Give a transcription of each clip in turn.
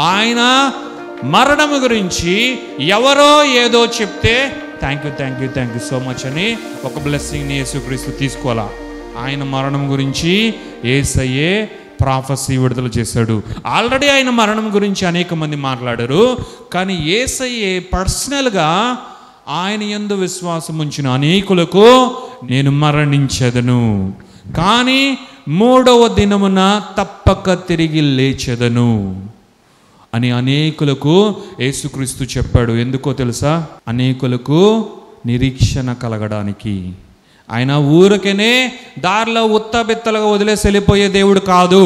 ఆయన మరణం గురించి ఎవరో ఏదో చెప్తే థ్యాంక్ యూ సో మచ్ అని ఒక బ్లెస్సింగ్ని యేసుక్రీస్తు తీసుకోవాలా. ఆయన మరణం గురించి యేసయ్యే ప్రాఫెసీ విడుదల చేశాడు. ఆల్రెడీ ఆయన మరణం గురించి అనేక మంది మాట్లాడారు. కానీ యేసయ్యే పర్సనల్గా ఆయన యందు విశ్వాసం ఉంచిన అనేకులకు నేను మరణించెదను, కానీ 3వ దినమున తప్పక తిరిగి లేచెదను అని అనేకులకు యేసుక్రీస్తు చెప్పాడు. ఎందుకో తెలుసా? అనేకులకు నిరీక్షణ కలగడానికి. ఆయన ఊరికనే దారిలో ఉత్తబెత్తలుగా వదిలేసి వెళ్ళిపోయే దేవుడు కాదు,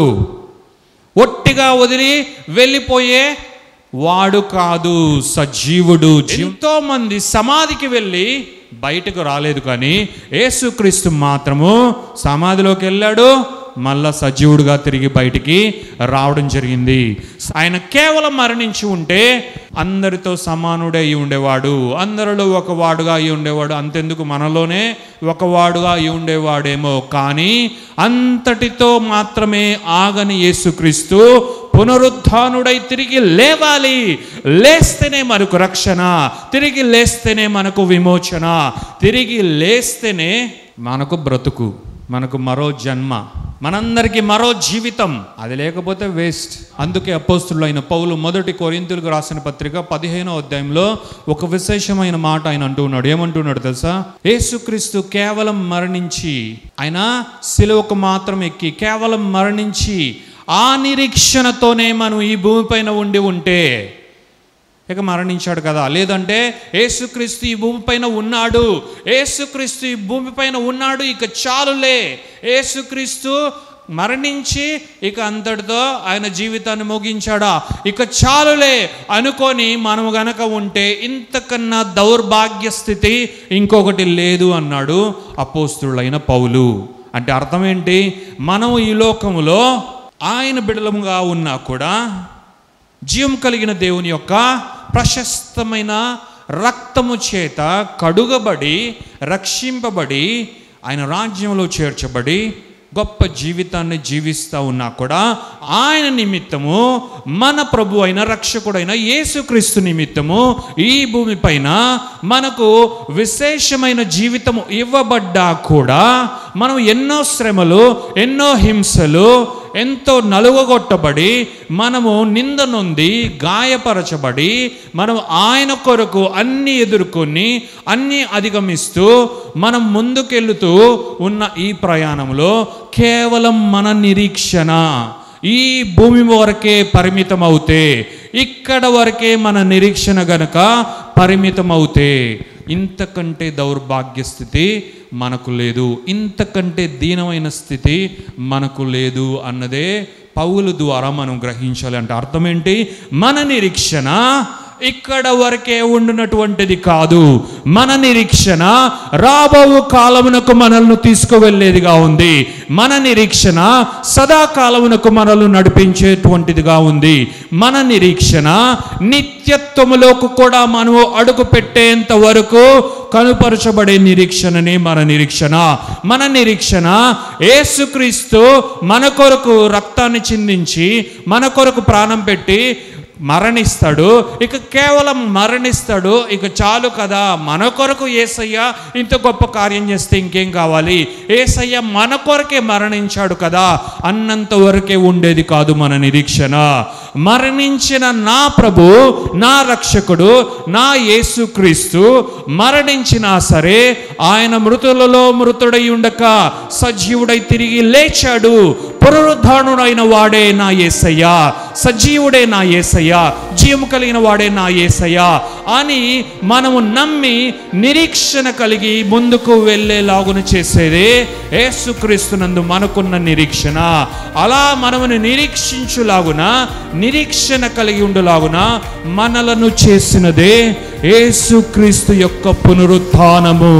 ఒట్టిగా వదిలి వెళ్ళిపోయే వాడు కాదు, సజీవుడు. ఎంతో మంది సమాధికి వెళ్ళి బయటకు రాలేదు, కానీ యేసుక్రీస్తు మాత్రము సమాధిలోకి వెళ్ళాడు, మళ్ళా సజీవుడుగా తిరిగి బయటికి రావడం జరిగింది. ఆయన కేవలం మరణించి ఉంటే అందరితో సమానుడే అయి ఉండేవాడు, అందరిలో ఒక వాడుగా అయి ఉండేవాడు. అంతెందుకు, మనలోనే ఒక వాడుగా అయి ఉండేవాడేమో. కానీ అంతటితో మాత్రమే ఆగని యేసుక్రీస్తు పునరుద్ధానుడై తిరిగి లేవాలి. లేస్తేనే మనకు రక్షణ, తిరిగి లేస్తేనే మనకు విమోచన, తిరిగి లేస్తేనే మనకు బ్రతుకు, మనకు మరో జన్మ, మనందరికీ మరో జీవితం. అది లేకపోతే వేస్ట్. అందుకే అపోస్తులైన పౌలు 1 కొరింథీయులకు రాసిన పత్రిక 15వ అధ్యాయంలో ఒక విశేషమైన మాట ఆయన అంటున్నాడు. ఏమంటున్నాడు తెలుసా? యేసుక్రీస్తు కేవలం మరణించి, ఆయన సిలువకు మాత్రం ఎక్కి కేవలం మరణించి ఆ నిరీక్షణతోనే మనం ఈ భూమిపైన ఉంటే, ఇక మరణించాడు కదా, లేదంటే యేసుక్రీస్తు ఈ భూమిపైన ఉన్నాడు, యేసుక్రీస్తు ఈ భూమిపైన ఉన్నాడు, ఇక చాలులే, యేసుక్రీస్తు మరణించి ఇక అంతటితో ఆయన జీవితాన్ని ముగించాడా, ఇక చాలులే అనుకొని మనం గనక ఉంటే ఇంతకన్నా దౌర్భాగ్య స్థితి ఇంకొకటి లేదు అన్నాడు అపోస్తులైన పౌలు. అంటే అర్థం ఏంటి? మనం ఈ లోకములో ఆయన బిడలముగా ఉన్నా కూడా జీవం కలిగిన దేవుని యొక్క ప్రశస్తమైన రక్తము చేత కడుగబడి రక్షింపబడి ఆయన రాజ్యంలో చేర్చబడి గొప్ప జీవితాన్ని జీవిస్తూ ఉన్నా కూడా ఆయన నిమిత్తము, మన ప్రభు అయిన రక్షకుడైన యేసుక్రీస్తు నిమిత్తము ఈ భూమిపైన మనకు విశేషమైన జీవితము ఇవ్వబడ్డా కూడా మనం ఎన్నో శ్రమలు, ఎన్నో హింసలు, ఎంతో నలుగగొట్టబడి, మనము నింద నొంది గాయపరచబడి, మనం ఆయన కొరకు అన్ని ఎదుర్కొని అన్ని అధిగమిస్తూ మనం ముందుకెళ్తూ ఉన్న ఈ ప్రయాణంలో కేవలం మన నిరీక్షణ ఈ భూమి వరకే పరిమితం అవుతే, ఇక్కడ వరకే మన నిరీక్షణ గనక పరిమితం అవుతే, ఇంతకంటే దౌర్భాగ్య స్థితి మనకు లేదు, ఇంతకంటే దీనమైన స్థితి మనకు లేదు అన్నదే పౌలు ద్వారా మనం గ్రహించాలి. అంటే అర్థం ఏంటి? మన నిరీక్షణ ఇక్కడ వరకే ఉండినటువంటిది కాదు, మన నిరీక్షణ రాబో కాలమునకు మనల్ని తీసుకువెళ్ళేదిగా ఉంది, మన నిరీక్షణ సదాకాలమునకు మనల్ని నడిపించేటువంటిదిగా ఉంది, మన నిరీక్షణ నిత్యత్వములోకి కూడా మనము అడుగు పెట్టేంత వరకు కనుపరచబడే నిరీక్షణనే మన నిరీక్షణ. మన నిరీక్షణ యేసుక్రీస్తు మన కొరకు రక్తాన్ని చిందించి మన కొరకు ప్రాణం పెట్టి మరణిస్తాడు, ఇక కేవలం మరణిస్తాడు, ఇక చాలు కదా, మన కొరకు యేసయ్య ఇంత గొప్ప కార్యం చేస్తే ఇంకేం కావాలి, యేసయ్య మన కొరకే మరణించాడు కదా అన్నంత వరకే ఉండేది కాదు మన నిరీక్షణ. మరణించిన నా ప్రభు, నా రక్షకుడు, నా యేసుక్రీస్తు మరణించినా సరే ఆయన మృతులలో మృతుడై ఉండక సజీవుడై తిరిగి లేచాడు. పునరుద్ధానుడైన వాడే నా యేసయ్య, సజీవుడే నా యేసయ్య, జీవం కలిగిన వాడే నా యేసయ్య అని మనము నమ్మి నిరీక్షణ కలిగి ముందుకు వెళ్ళేలాగున చేసేదే యేసుక్రీస్తునందు మనకున్న నిరీక్షణ. అలా మనమును నిరీక్షించులాగున, నిరీక్షణ కలిగి ఉండులాగున మనలను చేసినదే యేసుక్రీస్తు యొక్క పునరుత్థానము.